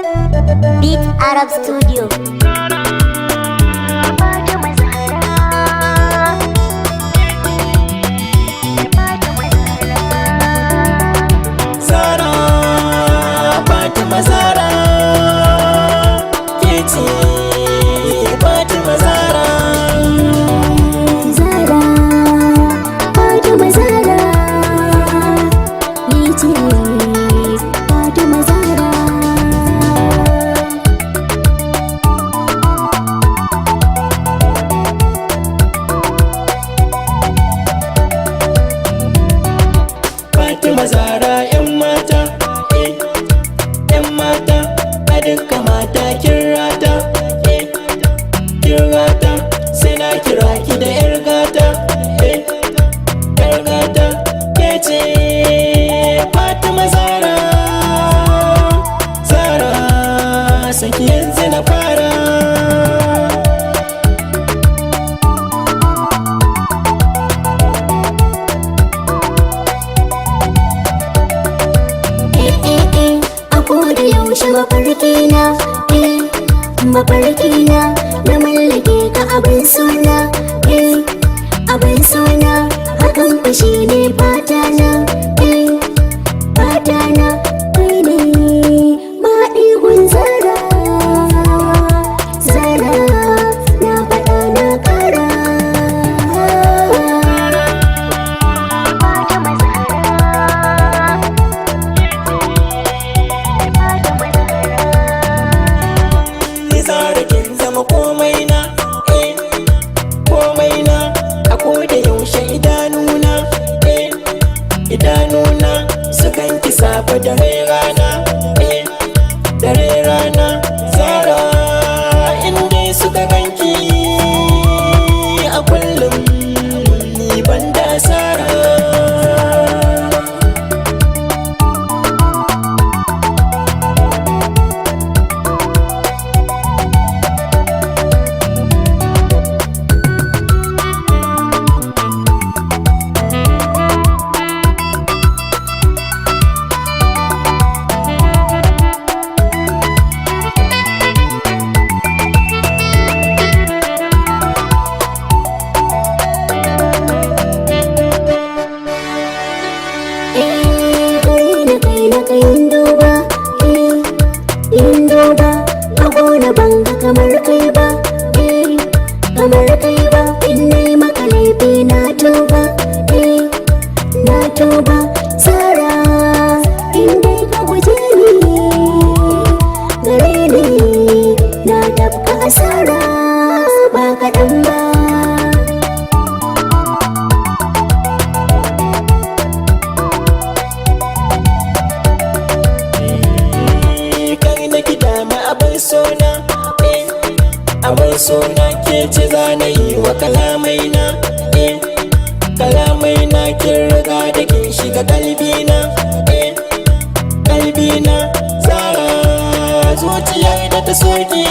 Beat Arab Studio. Zara, 'yan mata, 'yan mata, a duka mata kin rata, kin rata, sai na kira ki da 'yar gata, 'yar gata, ke ce Fatima Zara, Zara, saki yanzu na fara. Da yaushe mafarkina, mafarkina na mallake ka abin suna, abin suna, hakan fashi ne fatana, fatana, kai ne maɗigun Zara, Zara, na faɗa na ƙara. Zara kin zama komai na, komai na, a koda yaushe idanuna, idanuna su ganki safe da mai rana, dare rana. Zara inda suka ganki a kullum ni ban da asara. Yin duba, yin duba, a gona banga kamar kai ba, kamar kai ba, in nai maka laifi na tuba, na tuba. Zara, in dai ka guje ni, gare ni na tafka asara ba kaɗan ba. Abin suna ke ce zana yi wa kalamai na, kalamai na kin riga da kin shiga kalbina, kalbina. Zara zuciyar da ta soki